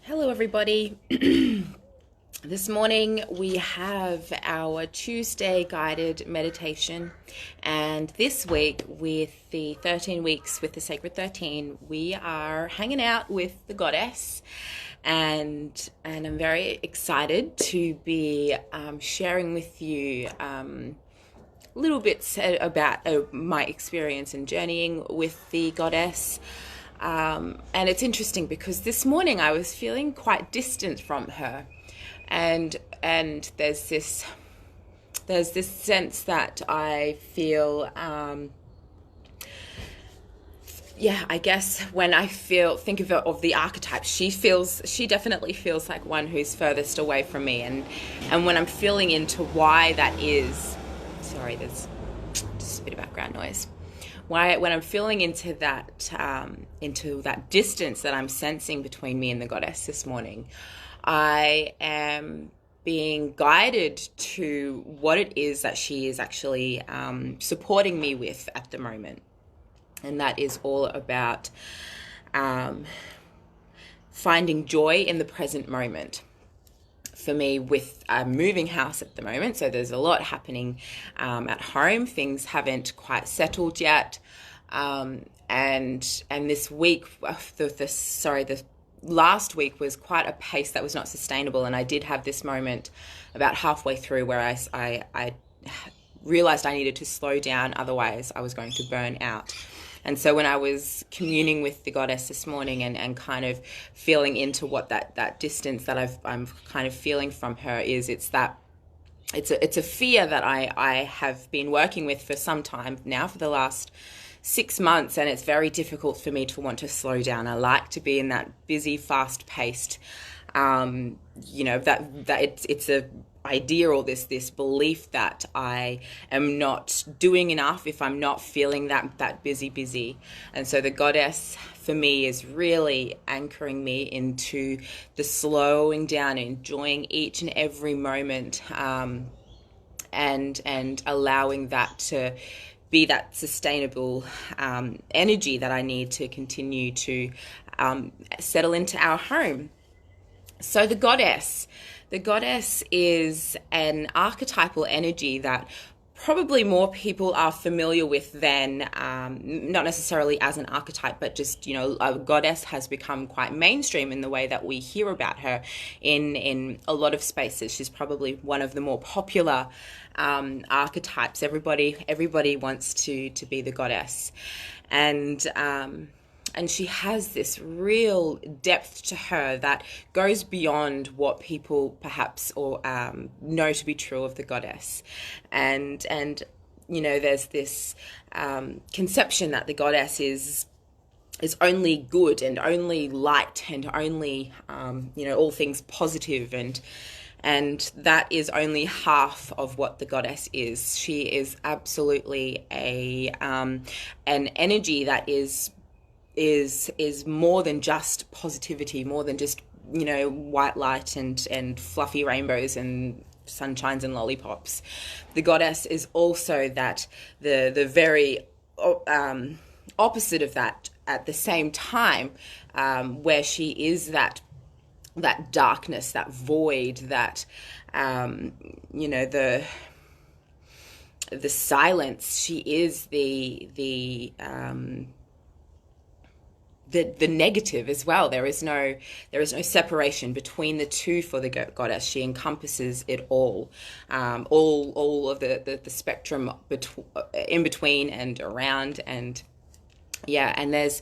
Hello, everybody. This morning we have our Tuesday guided meditation, and this week, with the 13 weeks with the Sacred 13, we are hanging out with the Goddess, and I'm very excited to be sharing with you little bits about my experience in journeying with the Goddess. And it's interesting because this morning I was feeling quite distant from her, and there's this sense that I feel. I guess when I think of the archetypes, she definitely feels like one who's furthest away from me, and when I'm feeling into why that is, sorry, there's just a bit of background noise. When I'm feeling into that distance that I'm sensing between me and the Goddess this morning, I am being guided to what it is that she is actually supporting me with at the moment. And that is all about finding joy in the present moment. For me, with a moving house at the moment, so there's a lot happening at home. Things haven't quite settled yet, and this week, the last week was quite a pace that was not sustainable, and I did have this moment about halfway through where I realized I needed to slow down, otherwise I was going to burn out. And so when I was communing with the Goddess this morning and kind of feeling into what that distance that I'm kind of feeling from her is, it's a fear that I have been working with for some time now, for the last 6 months, and it's very difficult for me to want to slow down. I like to be in that busy, fast-paced, it's a idea, or this belief that I am not doing enough if I'm not feeling that busy. And so the Goddess for me is really anchoring me into the slowing down, enjoying each and every moment, and allowing that to be that sustainable energy that I need to continue to settle into our home. So the Goddess is an archetypal energy that probably more people are familiar with than, not necessarily as an archetype, but just, a goddess has become quite mainstream in the way that we hear about her in a lot of spaces. She's probably one of the more popular archetypes. Everybody wants to be the goddess, and she has this real depth to her that goes beyond what people perhaps or know to be true of the Goddess. And there's this conception that the Goddess is only good and only light and only all things positive, and that is only half of what the Goddess is. She is absolutely an energy that is more than just positivity, more than just white light and fluffy rainbows and sunshines and lollipops. The Goddess is also that the very opposite of that at the same time, where she is that darkness, that void, that the silence. She is the negative as well. There is no separation between the two for the Goddess. She encompasses it all of the spectrum in between and around, and there's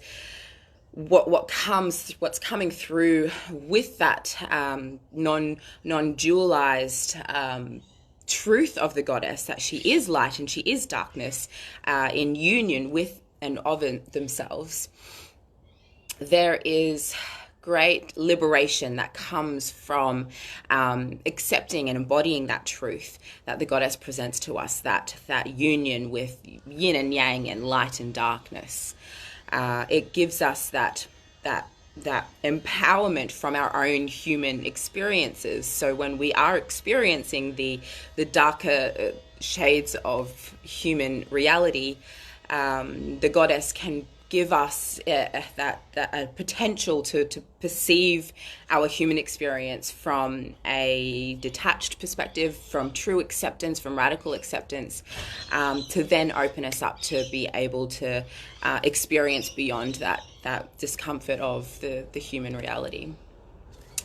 what's coming through with that non-dualized truth of the Goddess, that she is light and she is darkness in union with and of themselves. There is great liberation that comes from accepting and embodying that truth that the Goddess presents to us, that union with yin and yang and light and darkness. It gives us that empowerment from our own human experiences. So when we are experiencing the darker shades of human reality, the Goddess can give us that potential to perceive our human experience from a detached perspective, from true acceptance, from radical acceptance, to then open us up to be able to experience beyond that discomfort of the human reality.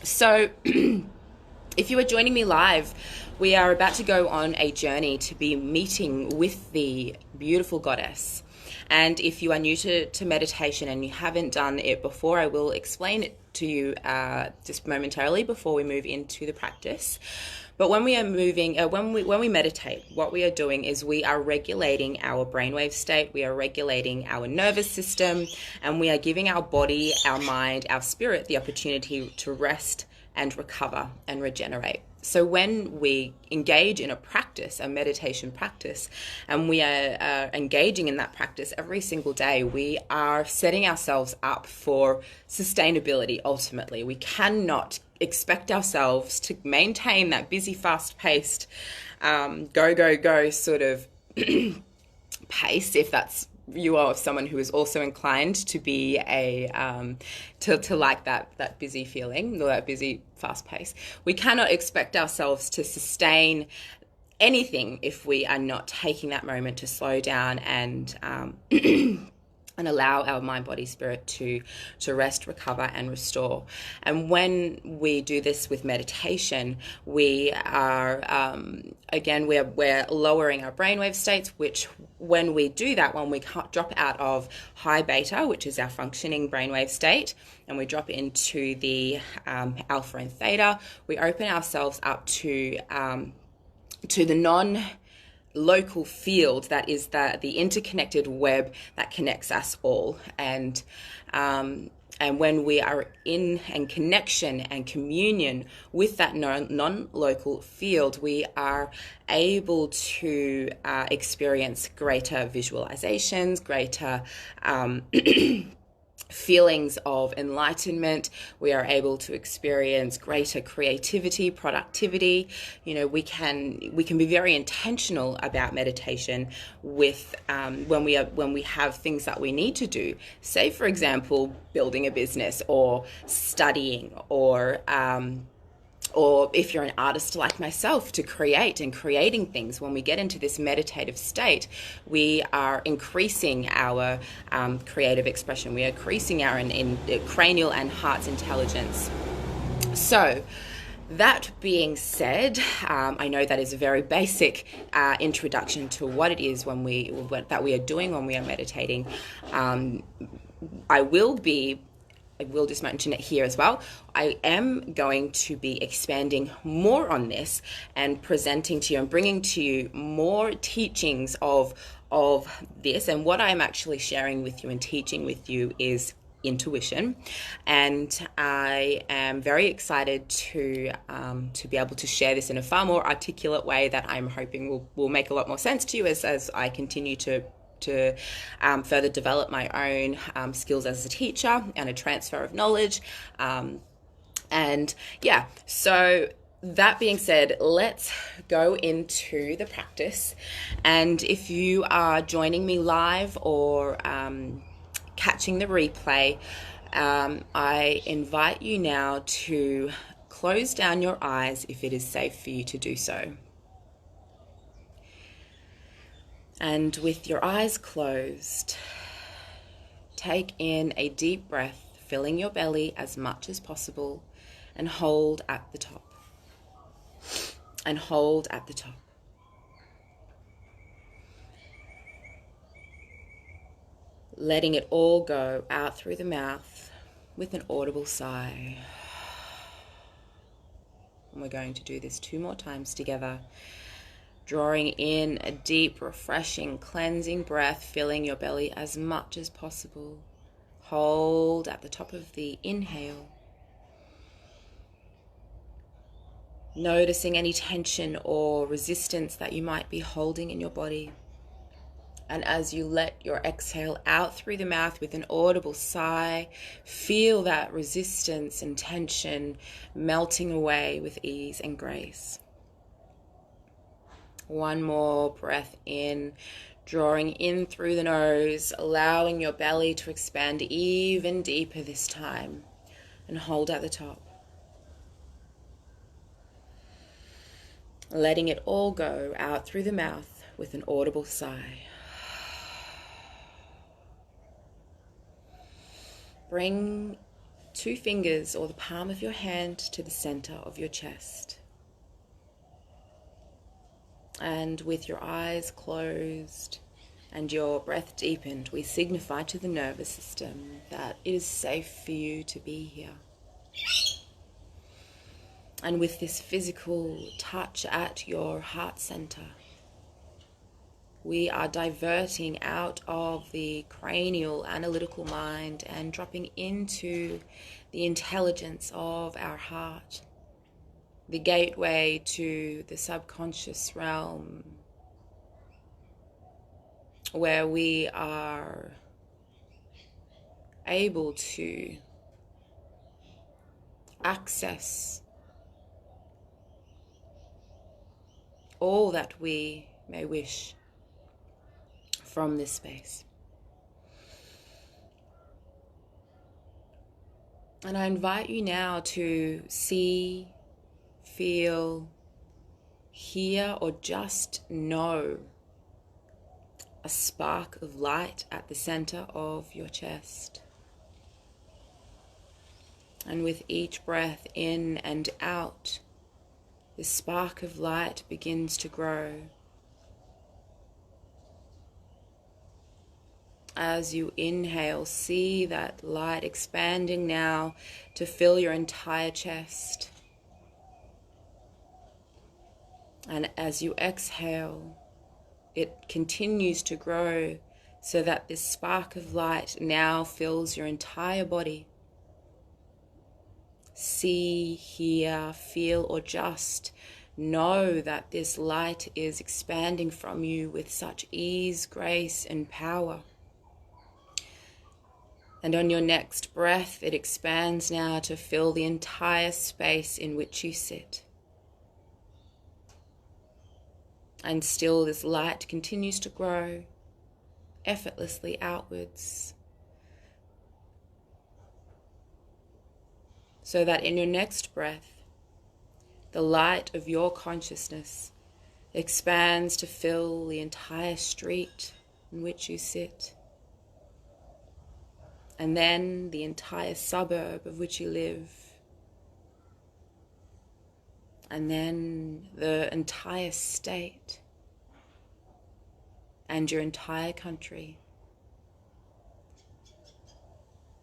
So if you are joining me live, we are about to go on a journey to be meeting with the beautiful goddess. And if you are new to meditation and you haven't done it before, I will explain it to you just momentarily before we move into the practice. But when we are moving, when we meditate, what we are doing is we are regulating our brainwave state, we are regulating our nervous system, and we are giving our body, our mind, our spirit the opportunity to rest and recover and regenerate. So when we engage in a practice, a meditation practice, and we are engaging in that practice every single day, we are setting ourselves up for sustainability ultimately. We cannot expect ourselves to maintain that busy, fast-paced, go sort of pace, if that's you are someone who is also inclined to be to like that busy feeling or that busy fast pace. We cannot expect ourselves to sustain anything if we are not taking that moment to slow down and and allow our mind, body, spirit to rest, recover, and restore. And when we do this with meditation, we are we're lowering our brainwave states, which when we do that, when we drop out of high beta, which is our functioning brainwave state, and we drop into the alpha and theta, we open ourselves up to the non-local field that is the interconnected web that connects us all. And when we are in connection and communion with that non-local field, we are able to experience greater visualizations, greater feelings of enlightenment. We are able to experience greater creativity, productivity. We can be very intentional about meditation with when we have things that we need to do. Say, for example, building a business or studying, or if you're an artist like myself, to creating things. When we get into this meditative state, we are increasing our creative expression. We are increasing our cranial and heart's intelligence. So that being said, I know that is a very basic introduction to what it is that we are doing when we are meditating. I will just mention it here as well. I am going to be expanding more on this and presenting to you and bringing to you more teachings of this. And what I'm actually sharing with you and teaching with you is intuition. And I am very excited to be able to share this in a far more articulate way that I'm hoping will make a lot more sense to you as I continue to further develop my own skills as a teacher and a transfer of knowledge. So that being said, let's go into the practice. And if you are joining me live or catching the replay, I invite you now to close down your eyes if it is safe for you to do so. And with your eyes closed, take in a deep breath, filling your belly as much as possible, and hold at the top. And hold at the top. Letting it all go out through the mouth with an audible sigh. And we're going to do this 2 more times together. Drawing in a deep, refreshing, cleansing breath, filling your belly as much as possible. Hold at the top of the inhale. Noticing any tension or resistance that you might be holding in your body. And as you let your exhale out through the mouth with an audible sigh, feel that resistance and tension melting away with ease and grace. 1 more breath in, Drawing in through the nose, allowing your belly to expand even deeper this time, and hold at the top. Letting it all go out through the mouth with an audible sigh. Bring 2 fingers or the palm of your hand to the center of your chest. And with your eyes closed and your breath deepened, we signify to the nervous system that it is safe for you to be here. And with this physical touch at your heart center, we are diverting out of the cranial analytical mind and dropping into the intelligence of our heart, the gateway to the subconscious realm, where we are able to access all that we may wish from this space. And I invite you now to see, feel, hear, or just know a spark of light at the center of your chest. And with each breath in and out, this spark of light begins to grow. As you inhale, see that light expanding now to fill your entire chest. And as you exhale, it continues to grow so that this spark of light now fills your entire body. See, hear, feel, or just know that this light is expanding from you with such ease, grace, and power. And on your next breath, it expands now to fill the entire space in which you sit. And still this light continues to grow effortlessly outwards, so that in your next breath, the light of your consciousness expands to fill the entire street in which you sit, and then the entire suburb of which you live, and then the entire state and your entire country.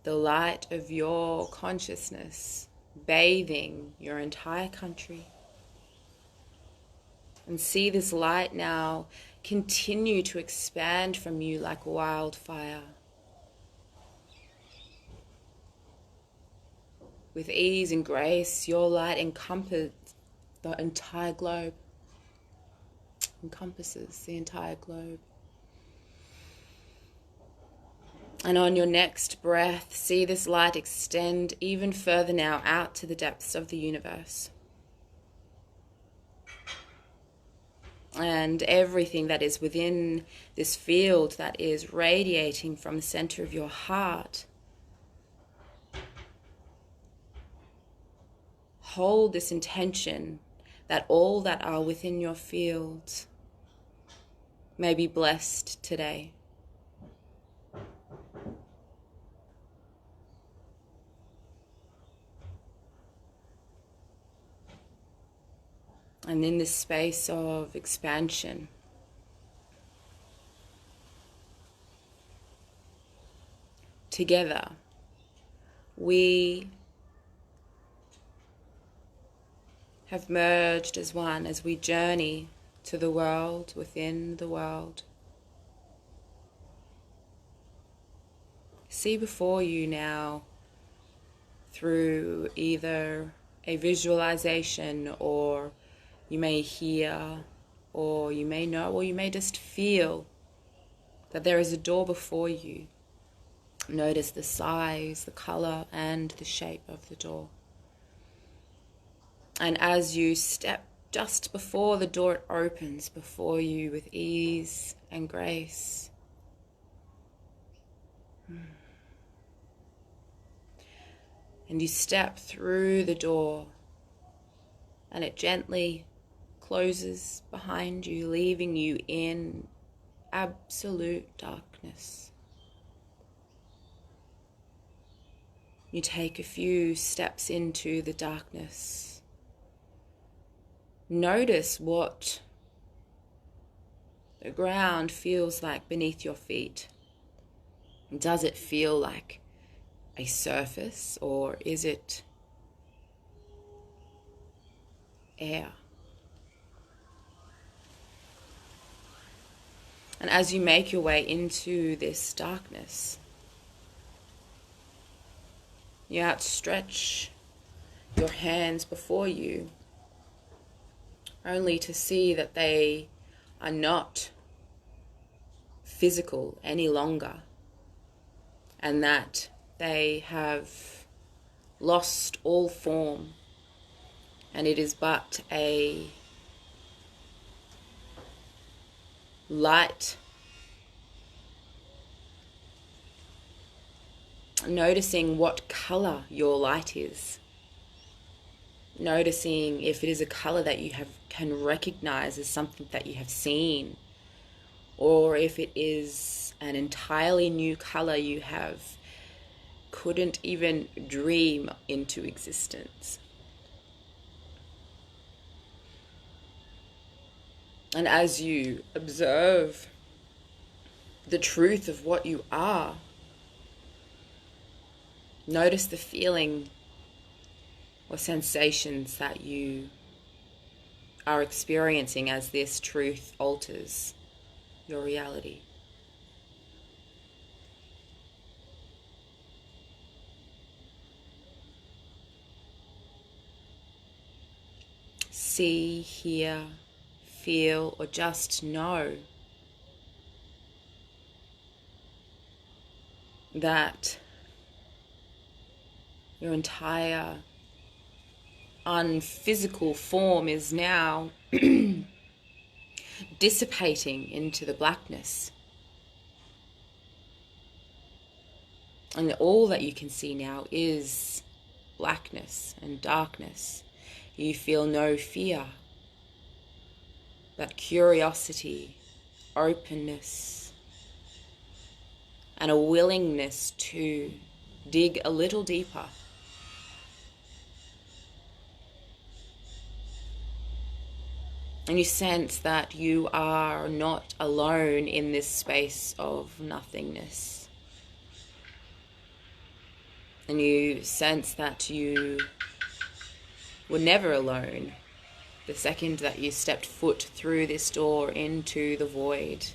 The light of your consciousness bathing your entire country. And see this light now continue to expand from you like wildfire. With ease and grace, your light encompasses the entire globe. Encompasses the entire globe. And on your next breath, see this light extend even further now out to the depths of the universe. And everything that is within this field that is radiating from the center of your heart, hold this intention that all that are within your field may be blessed today. And in this space of expansion, together, we have merged as one as we journey to the world within the world. See before you now, through either a visualization, or you may hear, or you may know, or you may just feel that there is a door before you. Notice the size, the color, and the shape of the door. And as you step just before the door opens before you with ease and grace. And you step through the door and it gently closes behind you, leaving you in absolute darkness. You take a few steps into the darkness. Notice what the ground feels like beneath your feet. Does it feel like a surface, or is it air? And as you make your way into this darkness, you outstretch your hands before you, only to see that they are not physical any longer, and that they have lost all form, and it is but a light. Noticing what color your light is. Noticing if it is a color that you can recognize as something that you have seen, or if it is an entirely new color you couldn't even dream into existence. And as you observe the truth of what you are, notice the feeling or sensations that you are experiencing as this truth alters your reality. See, hear, feel, or just know that your entire unphysical form is now dissipating into the blackness. And all that you can see now is blackness and darkness. You feel no fear, but curiosity, openness, and a willingness to dig a little deeper. And you sense that you are not alone in this space of nothingness. And you sense that you were never alone the second that you stepped foot through this door into the void.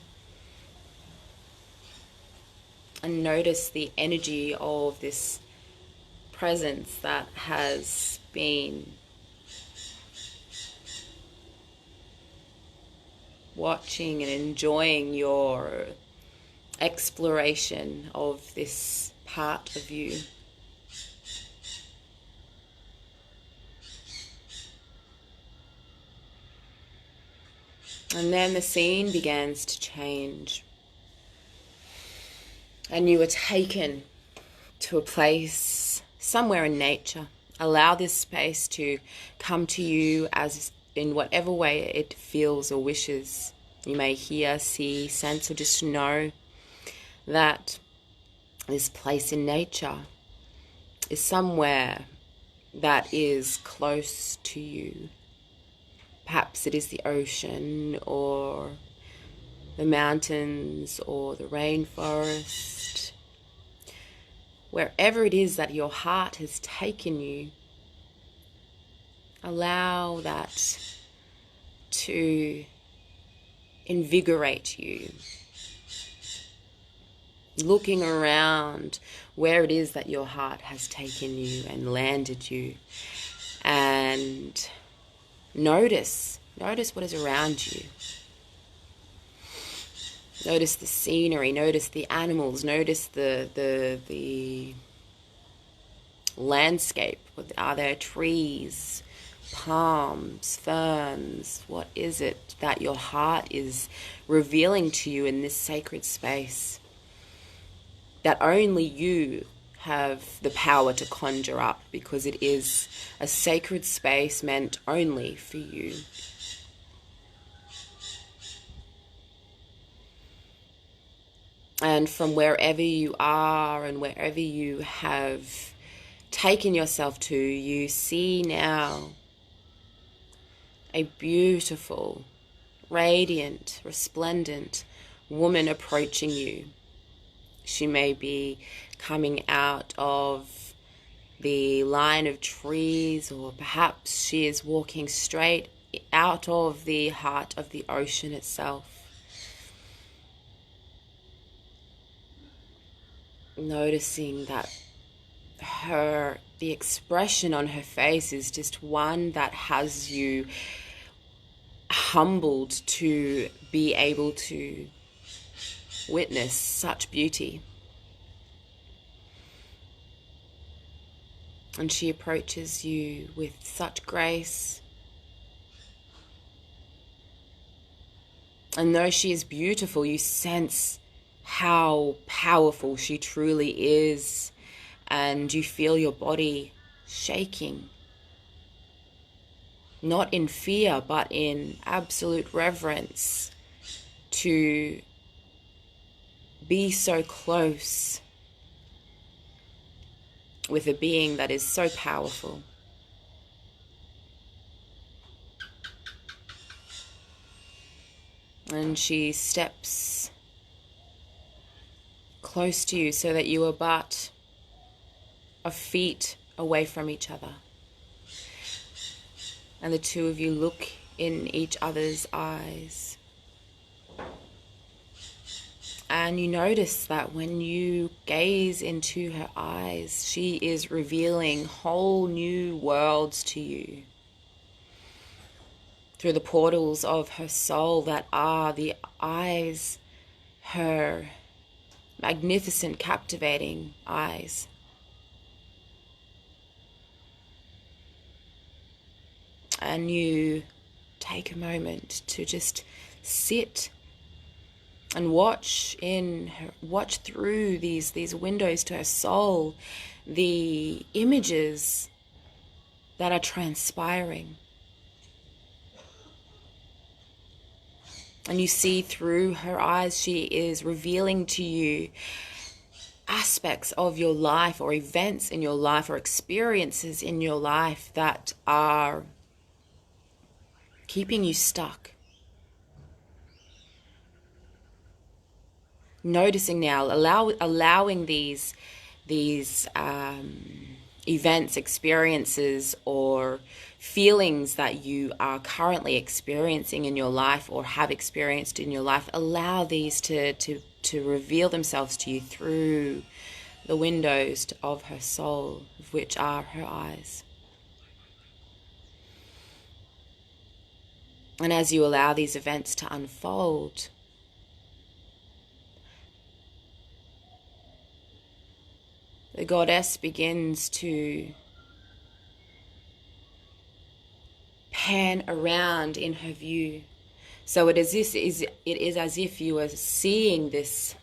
And notice the energy of this presence that has been watching and enjoying your exploration of this part of you. And then the scene begins to change. And you are taken to a place somewhere in nature. Allow this space to come to you as in whatever way it feels or wishes. You may hear, see, sense, or just know that this place in nature is somewhere that is close to you. Perhaps it is the ocean or the mountains or the rainforest. Wherever it is that your heart has taken you, allow that to invigorate you. Looking around where it is that your heart has taken you and landed you, and notice what is around you. Notice the scenery, notice the animals, notice the landscape. Are there trees? palms, ferns. What is it that your heart is revealing to you in this sacred space that only you have the power to conjure up, because it is a sacred space meant only for you. And from wherever you are and wherever you have taken yourself to, you see now a beautiful, radiant, resplendent woman approaching you. She may be coming out of the line of trees, or perhaps she is walking straight out of the heart of the ocean itself. Noticing that the expression on her face is just one that has you humbled to be able to witness such beauty. And she approaches you with such grace. And though she is beautiful, you sense how powerful she truly is, and you feel your body shaking. Not in fear, but in absolute reverence to be so close with a being that is so powerful. And she steps close to you so that you are but a feet away from each other. And the two of you look in each other's eyes. And you notice that when you gaze into her eyes, she is revealing whole new worlds to you through the portals of her soul that are the eyes, her magnificent, captivating eyes. And you take a moment to just sit and watch through these windows to her soul, the images that are transpiring. And you see through her eyes, she is revealing to you aspects of your life, or events in your life, or experiences in your life that are keeping you stuck. Noticing now, allowing these events, experiences, or feelings that you are currently experiencing in your life or have experienced in your life, allow these to reveal themselves to you through the windows of her soul, which are her eyes. And as you allow these events to unfold, the goddess begins to pan around in her view. So it is as if you are seeing these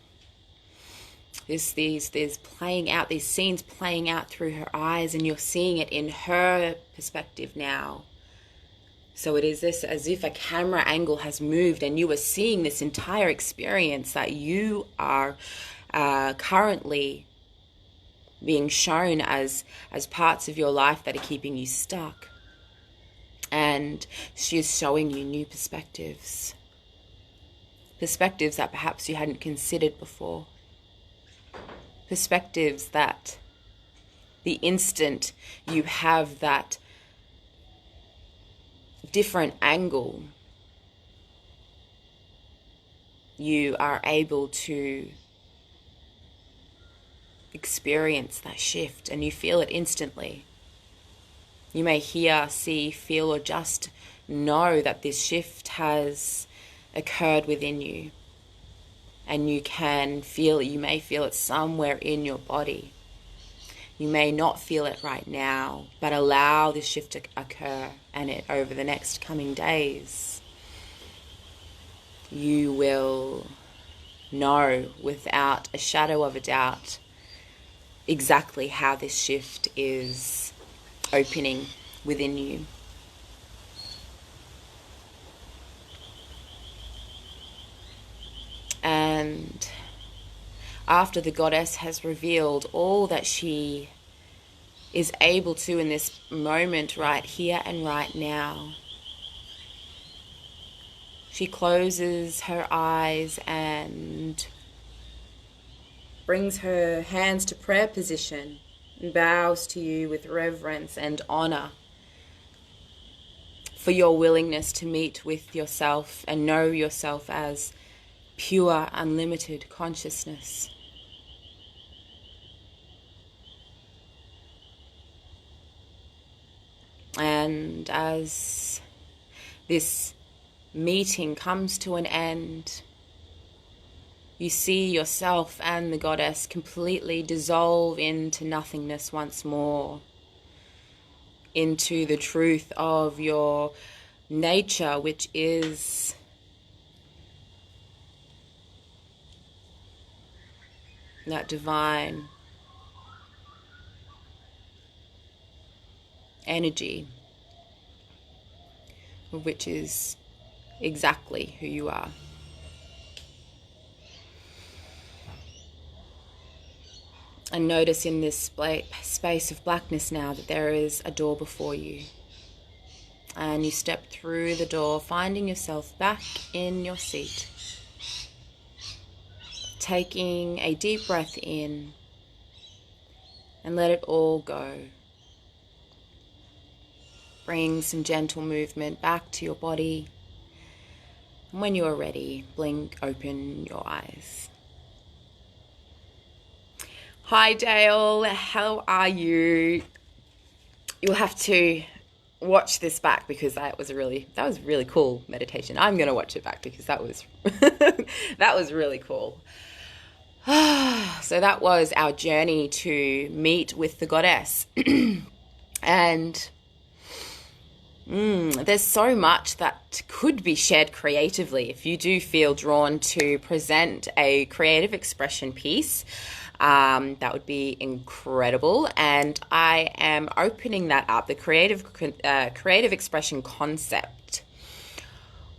playing out, these scenes playing out through her eyes, and you're seeing it in her perspective now. So it is as if a camera angle has moved and you are seeing this entire experience that you are currently being shown as parts of your life that are keeping you stuck. And she is showing you new perspectives that perhaps you hadn't considered before. Perspectives that the instant you have that different angle, you are able to experience that shift, and you feel it instantly. You may hear, see, feel, or just know that this shift has occurred within you, and you can feel it. You may feel it somewhere in your body. You may not feel it right now, but allow this shift to occur, and it over the next coming days, you will know without a shadow of a doubt exactly how this shift is opening within you. And after the goddess has revealed all that she is able to in this moment, right here and right now, she closes her eyes and brings her hands to prayer position and bows to you with reverence and honor for your willingness to meet with yourself and know yourself as pure, unlimited consciousness. And as this meeting comes to an end, you see yourself and the goddess completely dissolve into nothingness once more, into the truth of your nature, which is that divine energy, which is exactly who you are. And notice in this space of blackness now that there is a door before you. And you step through the door, finding yourself back in your seat. Taking a deep breath in and let it all go. Bring some gentle movement back to your body. And when you are ready, blink open your eyes. Hi Dale, how are you? You'll have to watch this back because that was really cool meditation. I'm going to watch it back because that was that was really cool. So that was our journey to meet with the goddess. And there's so much that could be shared creatively. If you do feel drawn to present a creative expression piece, that would be incredible. And I am opening that up, the creative expression concept.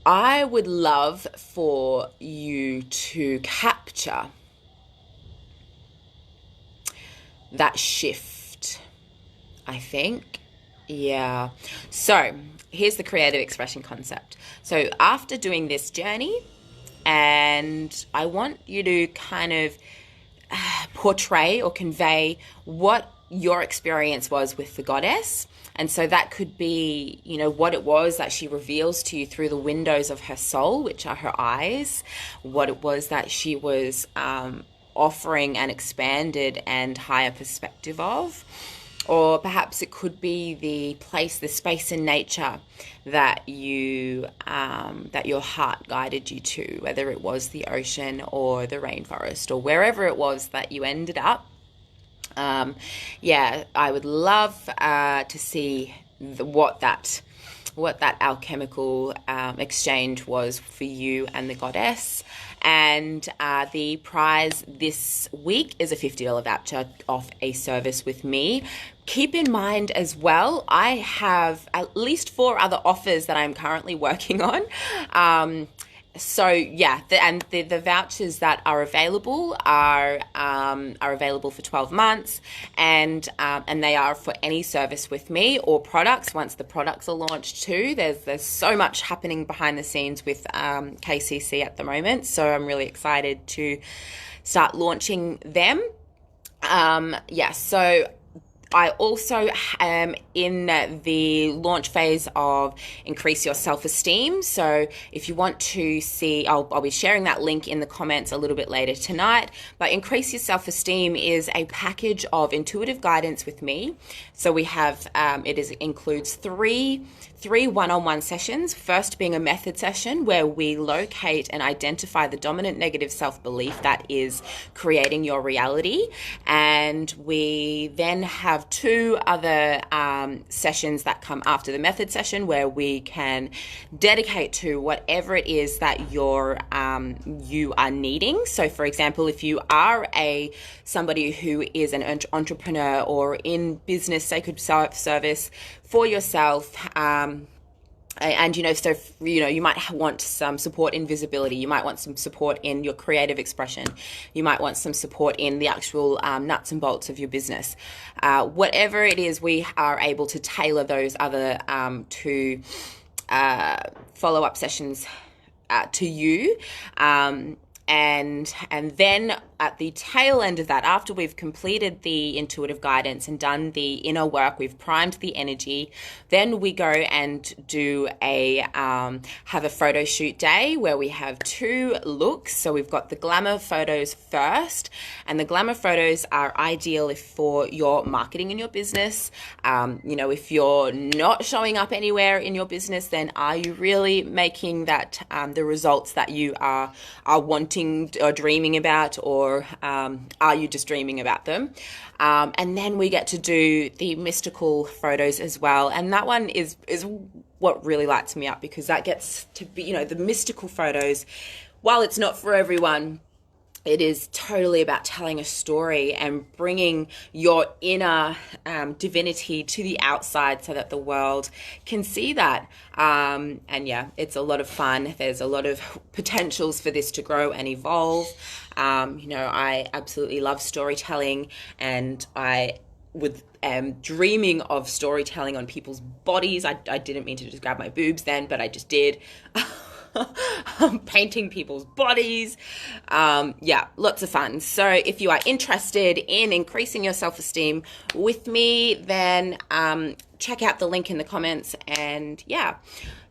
I would love for you to capture that shift, I think. Yeah. So here's the creative expression concept. So after doing this journey, and I want you to kind of portray or convey what your experience was with the goddess. And so that could be, what it was that she reveals to you through the windows of her soul, which are her eyes, what it was that she was offering an expanded and higher perspective of. Or perhaps it could be the space in nature that you, that your heart guided you to, whether it was the ocean or the rainforest or wherever it was that you ended up. I would love to see what that alchemical exchange was for you and the goddess. And the prize this week is a $50 voucher off a service with me. Keep in mind as well, I have at least 4 other offers that I'm currently working on. The vouchers that are available are available for 12 months, and they are for any service with me or products. Once the products are launched too, there's so much happening behind the scenes with KCC at the moment. So I'm really excited to start launching them. So I also am in the launch phase of Increase Your Self-Esteem. So if you want to see, I'll be sharing that link in the comments a little bit later tonight. But Increase Your Self-Esteem is a package of intuitive guidance with me. So we have, includes three one-on-one sessions. First being a method session where we locate and identify the dominant negative self-belief that is creating your reality. And we then have two other sessions that come after the method session where we can dedicate to whatever it is that you are needing. So for example, if you are somebody who is an entrepreneur or in business, sacred service for yourself, and you might want some support in visibility. You might want some support in your creative expression. You might want some support in the actual nuts and bolts of your business. Whatever it is, we are able to tailor those other to follow-up sessions to you. And then at the tail end of that, after we've completed the intuitive guidance and done the inner work, we've primed the energy, then we go and do have a photo shoot day where we have two looks. So we've got the glamour photos first, and the glamour photos are ideal for your marketing in your business. If you're not showing up anywhere in your business, then are you really making that the results that you are wanting or dreaming about, or are you just dreaming about them? And then we get to do the mystical photos as well, and that one is what really lights me up, because that gets to be, the mystical photos, while it's not for everyone, it is totally about telling a story and bringing your inner divinity to the outside so that the world can see that. And yeah, it's a lot of fun. There's a lot of potentials for this to grow and evolve. I absolutely love storytelling, and I am dreaming of storytelling on people's bodies. I didn't mean to just grab my boobs then, but I just did. Painting people's bodies. Lots of fun. So if you are interested in increasing your self-esteem with me, then check out the link in the comments. And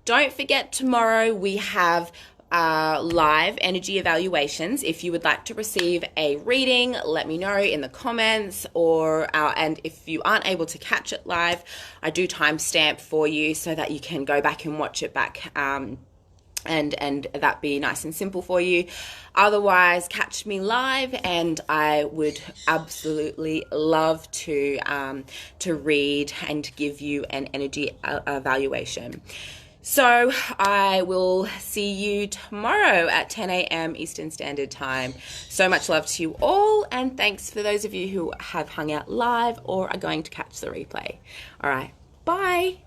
don't forget, tomorrow we have live energy evaluations. If you would like to receive a reading, let me know in the comments, and if you aren't able to catch it live, I do timestamp for you so that you can go back and watch it back, and that be nice and simple for you. Otherwise, catch me live, and I would absolutely love to read and give you an energy evaluation. So I will see you tomorrow at 10 a.m. Eastern Standard Time. So much love to you all, and thanks for those of you who have hung out live or are going to catch the replay. All right, bye.